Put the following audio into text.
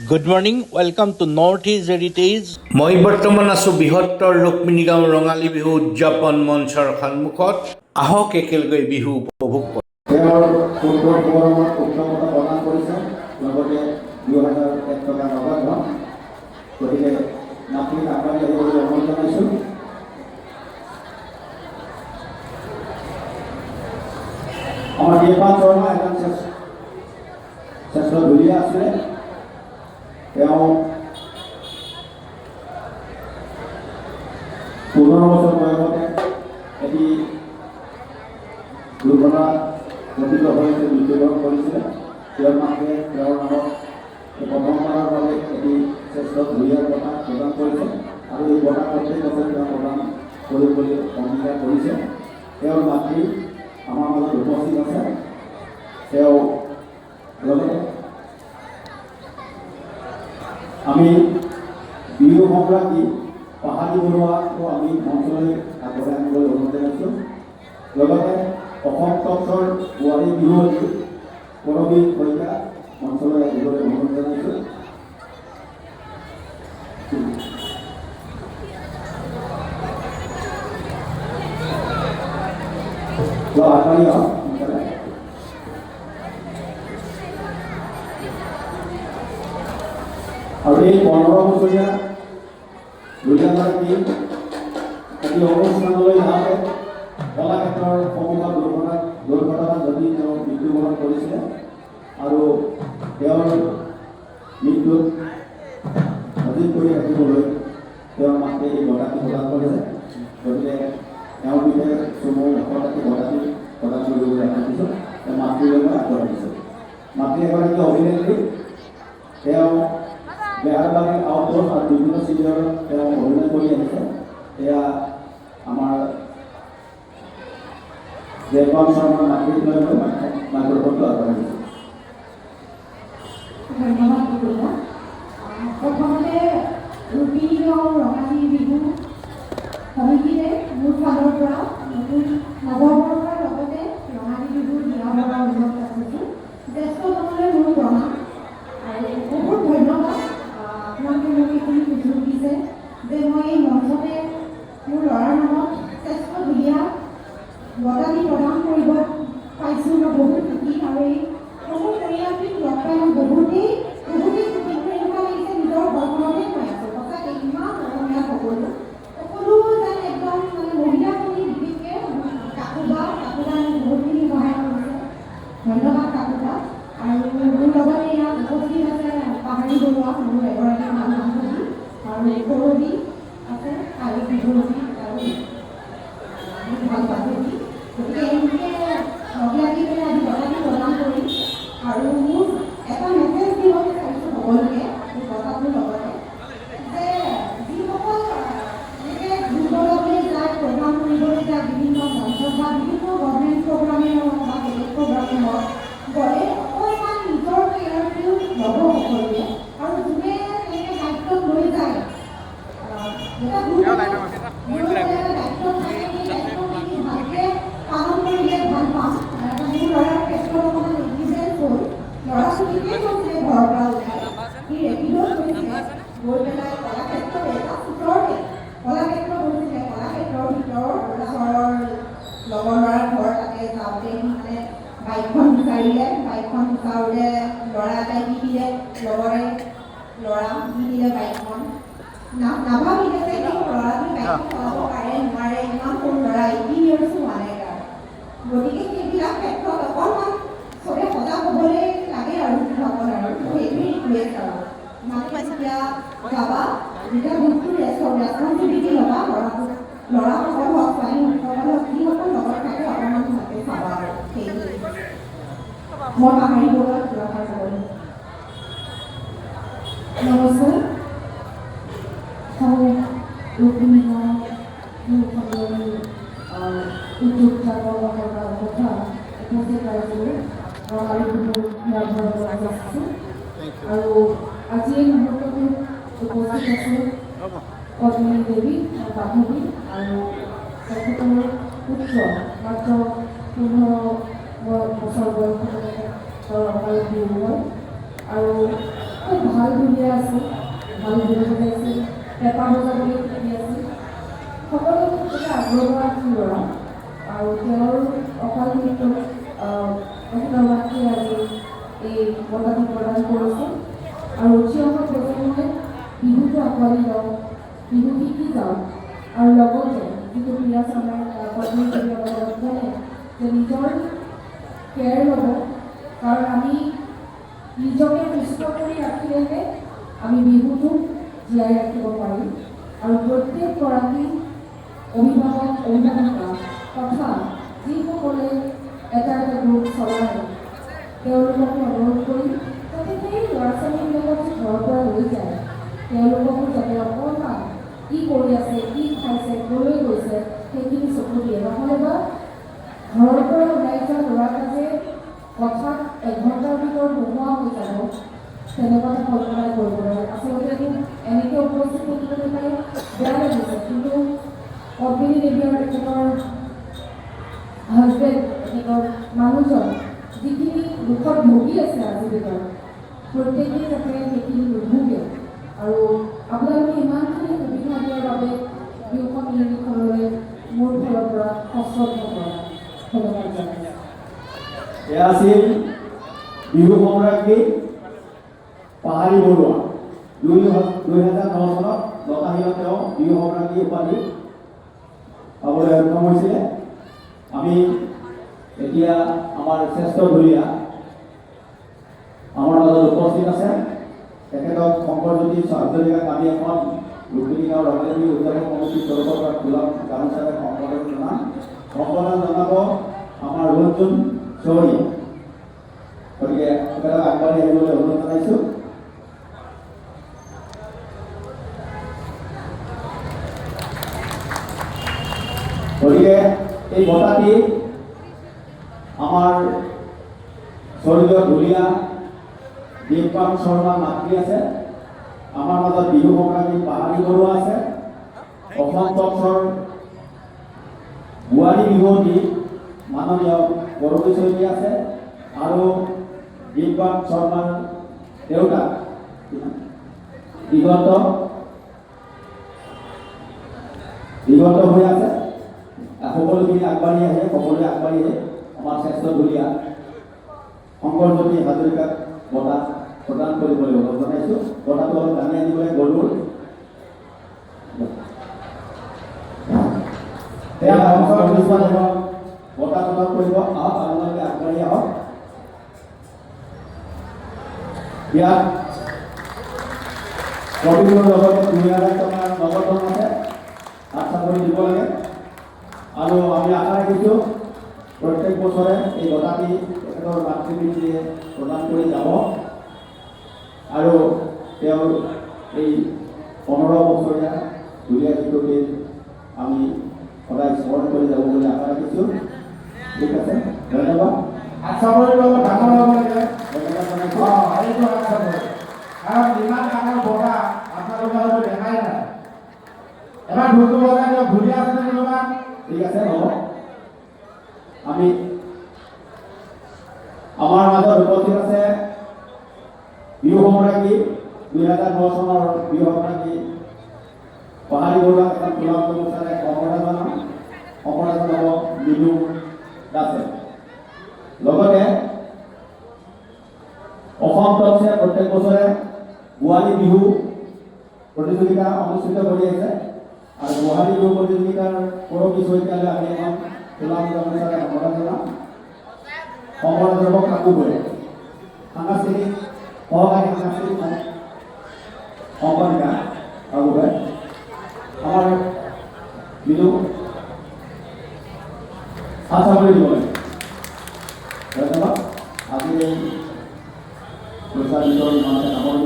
Good morning, welcome to Northeast Heritage. মই বৰ্তমান আছোঁ বৃহত্তৰ ৰুক্মিণীগাঁও ৰঙালী বিহু উদযাপন মঞ্চৰ সন্মুখত। আহক একেলগে বিহু উপভোগ কৰোঁ। তেওঁৰ ফুটবল ফৰমত উত্তমতা প্ৰদান কৰিছে, লগতে 2001 টকা নগদ ধন। গতিকে নাতিক আগবাঢ়ি আহিবলৈ অনুৰোধ জনাইছোঁ। আমাৰ দেৱান শৰ্মা এজন শ্ৰেষ্ঠ ধুলীয়া আছিলে। তেওঁ 15 বছৰ বয়সতে এটি দুৰ্ঘটনাত পতিত হৈ মৃত্যুবৰণ কৰিছিলে। তেওঁৰ মাকে তেওঁৰ নামত প্ৰথমবাৰৰ বাবে এটি শ্ৰেষ্ঠ ধুলীয়াৰ বঁটা প্ৰদান কৰিছে আৰু এই বঁটা প্ৰত্যেক বছৰে তেওঁ প্ৰদান কৰিম বুলি অংগীকাৰ কৰিছে। তেওঁৰ মাতৃ আমাৰ মাজত উপস্থিত আছে। তেওঁ লগতে আমি বিহু সংক্ৰান্তি পাহাৰী বনোৱাটো আমি মঞ্চলৈ আগবঢ়াই আনিবলৈ অনুৰোধ জনাইছোঁ। লগতে অসম তত্বৰ বোৱাৰী বিহু কৰবী শইকীয়া মঞ্চলৈ আহিবলৈ অনুৰোধ জনাইছোঁ। আগবাঢ়ি আহক। আৰু এই 15 বছৰীয়া দুৰ্গাগৰাকী এটি অনুষ্ঠানলৈ যাওঁতে কলাক্ষেত্ৰৰ সন্মুখত দুৰ্ঘটনাত ঘটি তেওঁ মৃত্যুবৰণ কৰিছিলে আৰু তেওঁৰ মৃত্যুত সজীৱ কৰি ৰাখিবলৈ তেওঁৰ মাকে এই বঁটাটি প্ৰদান কৰিছে। গতিকে তেওঁৰ বিষয়ে চমু এশটাকৈ বঁটাটি প্ৰদান কৰিবলৈ ৰাখিছোঁ। তেওঁ মাতৃলৈ মই আগবঢ়াইছোঁ। মাতৃ এগৰাকী অভিনেত্ৰী। তেওঁ বেহাৰবাৰী আউটডোৰ আৰু বিভিন্ন চিৰিয়েলত তেওঁ অভিনয় কৰি আহিছে। এয়া আমাৰ দেৱান শৰ্মাৰ মাতৃক লৈ মই মাইক্ৰফোনটো আগবঢ়াইছোঁ। ধন্যবাদ দিবলা। প্ৰথমতে ৰুক্মিণীগাঁও ৰঙালী বিহু সমিতিয়ে মোৰ ফালৰ পৰা নতুন নৱবৰ্ষৰ লগতে ৰঙালী বিহুৰ দিনৰ পৰা অনুৰোধ ৰাখিছোঁ। জ্যেষ্ঠজনলৈ মোৰ প্ৰণাম আৰু বহুত ধন্যবাদ। আপোনালোকে মোক এইখিনি সুযোগ দিছে যে মই এই মঞ্চতে মোৰ ল'ৰাৰ নামত শ্ৰেষ্ঠ ধুলীয়া বঁটাটি প্ৰদান কৰিব পাইছোঁ। মই বহুত সুখী আৰু এই সকলো পৰিয়ালটিক লগ পাই মই বহুতেই সুখী এনেকুৱা লাগিছে নিজৰ ঘৰখনতে মই আছোঁ। সঁচাকৈ ইমান অসমীয়া সকলো যেন একদম মানে মহিলাখিনি বিশেষকৈ কাকুবা বহুতখিনি সহায় কৰিছে। ধন্যবাদ কাকুবা। আৰু মোৰ লগতে ইয়াত উপস্থিত আছে পাহাৰী বৰুৱা মোৰ এগৰাকী বান্ধৱী আৰু কৰবী আছে আৰু বিহুৰবী আৰু ভাল বান্ধৱী। গতিকে এনেকৈ লগ লাগি পেলাই আজি বঁটাটি প্ৰদান কৰিম আৰু মোৰ এটা মেছেজ দিব বিচাৰিছোঁ সকলোকে এই বঁটাটোৰ লগতে যে যিসকল এনেকৈ ঘূৰিবলৈ যায়, প্ৰগ্ৰাম কৰিবলৈ যায়, বিভিন্ন মঞ্চত বা বিভিন্ন গভৰ্ণমেণ্ট প্ৰগ্ৰামেই হওক বা বেলেগ প্ৰগ্ৰামেই হওক গ'লে অকণমান নিজৰ কেয়াৰটো ল'ব সকলোৱে। আৰু যোনে এনেকৈ দায়িত্ব লৈ যায় এটা দায়িত্ব থাকে, সেই দায়িত্বখিনি ভালকৈ পালন কৰিলে ভাল পাম। মোৰ ল'ৰাৰ ক্ষেত্ৰত অকণমান এক্সিডেণ্ট হ'ল। ল'ৰাটো ঠিকেই গৈছিলে ঘৰৰ পৰা ওলাই, সি ৰেপিডত গৈছিলে, গৈ পেলাই কলাক্ষেত্ৰ এটা ওচৰতে কলাক্ষেত্ৰ গৈছিলে। কলাক্ষেত্ৰৰ ভিতৰৰ ওচৰৰ লগৰ ল'ৰাৰ ঘৰ তাতে যাওঁতে মানে বাইকখন বিচাৰিলে। বাইকখন বিচাৰোঁতে ল'ৰা এটাই দি দিলে, লগৰে ল'ৰা দি দিলে বাইকখন। নাভাবিলে যে এই ল'ৰাটোৱে বাইকখন চলাব পাৰে নোৱাৰে, ইমান সৰু ল'ৰা 18 years হোৱা নাই তাৰ। গতিকে সেইবিলাক ক্ষেত্ৰত অকণমান চবে সজাগ হ'বলৈ লাগে আৰু সকল আৰু সেইটোৱে ৰিকুৱেষ্ট আৰু মাকে যেতিয়া যাবা যেতিয়া বস্তু ৰেচপনচিবিলিটি ল'বা ল'ৰাসকল হওক ছোৱালীসকল হওক যিসকল লগত থাকে অকণমান ভালকৈ চাবা আৰু সেইটোৱে মই পাহাৰী বৰুৱা দুৰাষাৰ ক'বলৈ। নমস্কাৰ। ৰুক্মিণীগাঁও উদ্যোগজাতৰ কথা উপস্থিত ৰাইজলৈ ৰঙালী বিহুৰ আছোঁ আৰু আজি এই মুহূৰ্তটোত উপস্থিত আছোঁ পদ্মিনী দেৱী বান্ধৱী আৰু তেখেতৰ পুত্ৰ মাত্ৰ 15 বছৰ বয়সতে ৰঙালী বিহু হয় আৰু খুব ভাল ধুনীয়া আছিল, ভাল ধুনীয়া বজাইছিল, পেঁপা বজাবলৈ শিকি আছিল। সকলো ক্ষেত্ৰতে আগ্ৰহ ল'ৰা আৰু তেওঁৰ অকাল মৃত্যু তেখেতৰ মাতৃয়ে আজি এই বঁটাটো প্ৰদান কৰিছে। আৰু উঠি অহা প্ৰজন্মই বিহুটো আঁকোৱালি লওক, বিহু শিকি যাওক আৰু লগতে যিটো প্ৰিয়া শৰ্মাই পত্নীৰ লগত ক'লে যে নিজৰ কেয়াৰ ল'ব, কাৰণ আমি নিজকে সুস্থ কৰি ৰাখিলেহে আমি বিহুটো জীয়াই ৰাখিব পাৰিম। আৰু প্ৰত্যেকগৰাকী অভিভাৱক অভিভাৱিকা তথা যিসকলে এটা এটা গ্ৰুপ চলাই তেওঁলোককো অনুৰোধ কৰি যাতে সেই ল'ৰা ছোৱালীবিলাকক যে ঘৰৰ পৰা লৈ যায় তেওঁলোককো যাতে অকণমান কি কৰি আছে, কি খাইছে, ক'লৈ গৈছে সেইখিনি চকু দিয়ে। নহ'লে বা ঘৰৰ পৰা ওলাই যোৱা ল'ৰা এটাই কথাত এঘণ্টাৰ ভিতৰত নোহোৱা হৈ যাব, তেনেকুৱা এটা কল্পনা কৰিব লাগে। আচলতে এনেকৈ উপস্থিত থাকিবলৈ পাই বেয়া লাগিছে, কিন্তু পদ্মিনী দেৱী আৰু তেখেতৰ হাজবেণ্ড, তেখেতৰ মানুহজন যিখিনি দুখত ভুগি আছে আজিৰ দিনত, প্ৰত্যেকেই যাতে সেইখিনি নুভুগে। আৰু আপোনালোকে ইমানখিনি সুবিধা দিয়াৰ বাবে বিহুখন নিৰীক্ষণলৈ মোৰ ফালৰ পৰা সশ্ৰদ্ধ কৰা ধন্যবাদ জনাইছোঁ। এয়া আছিল বিহু সম্ৰাজ্ঞী পাহাৰী বৰুৱা। 2009 চনত লতাশিলত তেওঁ বিহু সম্ৰাজ্ঞী উপাধি পাবলৈ সক্ষম হৈছিলে। আমি এতিয়া আমাৰ শ্ৰেষ্ঠ ঢুলীয়া আমাৰ মাজত উপস্থিত আছে। তেখেতক শংকৰজ্যোতি হাজৰিকা কালি এখন ৰুক্মিণী গাঁও ৰঙালী বিহু উদযাপন কমিটিৰ তৰফৰ পৰা গোলাপ গামোচাৰে সম্বোধন জনাম। সম্বোধন জনাব আমাৰ ৰঞ্জন চৌৰি। গতিকে তেখেতক আগবাঢ়ি আহিবলৈ অনুৰোধ জনাইছোঁ। গতিকে এই বঁটাটি আমাৰ স্বৰ্গীয় ঢুলীয়া দেৱপাল শৰ্মাৰ মাতৃ আছে। আমাৰ মাজত বিহু সংক্ৰান্তি পাহাৰী বৰুৱা আছে। অসম তথ্যৰ বোৱাৰী বিহুৱতী মাননীয় গৌৰৱী শইকী আছে আৰু দেৱপাল শৰ্মাৰ দেউতাক দিগন্ত হৈ আছে। সকলোখিনি আগবাঢ়ি আহে, সকলোৱে আগবাঢ়ি আহে। আমাৰ শ্ৰেষ্ঠ ঢুলীয়া শংকৰজ্যোতি হাজৰিকাক বঁটা প্ৰদান কৰিবলৈ অনুৰোধ জনাইছোঁ। বঁটাটো অলপ দাঙি আনিবলৈ গৰুৰ বঁটা প্ৰদান কৰিব। আহক আপোনালোকে আগবাঢ়ি আহক। ইয়াত প্ৰতিটোৰ লগতে 2000 টকাৰ নগদ ধন আছে, হাত চাকৰি দিব লাগে। আৰু আমি আশা ৰাখিছোঁ প্ৰত্যেক বছৰে এই বঁটাটি তেখেতৰ মাতৃপিতৃয়ে প্ৰদান কৰি যাব আৰু তেওঁৰ এই 15 বছৰীয়া ঢুলীয়া গীতটিৰ আমি সদায় স্মৰণ কৰি যাব বুলি আশা ৰাখিছোঁ। ঠিক আছে, ধন্যবাদ। আশাবাদীৰ লগত ডাঙৰ হ'ব লাগে। ধন্যবাদ জনাইছোঁ। এইটো আশাবাদী, কাৰণ ইমান ডাঙৰ বঁটা আপোনালোকে হয়তো দেখাই নাই। এবাৰ ঢোলটো বজাই দিয়ক, ঢুলীয়া আছে কোনোবা? ঠিক আছে, হ'ব। আমি আমাৰ মাজত উপস্থিত আছে বিহু সম্ৰাজ্ঞী 2009 চনৰ বিহু সম্ৰাজ্ঞী পাহাৰী বৰুৱাক এখন গোলাপ গামোচাৰে সম্বৰ্ধনা জনাব বিহু দাসে। লগতে অসম তথ্যে প্ৰত্যেক বছৰে বোৱাৰী বিহু প্ৰতিযোগিতা অনুষ্ঠিত কৰি আছে আৰু বোৱাৰী বিহু প্ৰতিযোগিতাৰ পৰৱৰ্তী শইকীয়ালৈ আমি এখন গোলাপ গামোচাৰে সম্বৰ্ধনা জনাম। সম্বৰ্ধনা জনাব কাকুবৰে সাংস্কৃতিক সহকাৰী সাংস্কৃতিক সম্পাদিকা কাকুবৰে। আমাৰ বিহু আশা কৰি দিব লাগে। ধন্যবাদ। আজি এই পুৰস্কাৰ বিতৰণ ইমানতে সামৰণি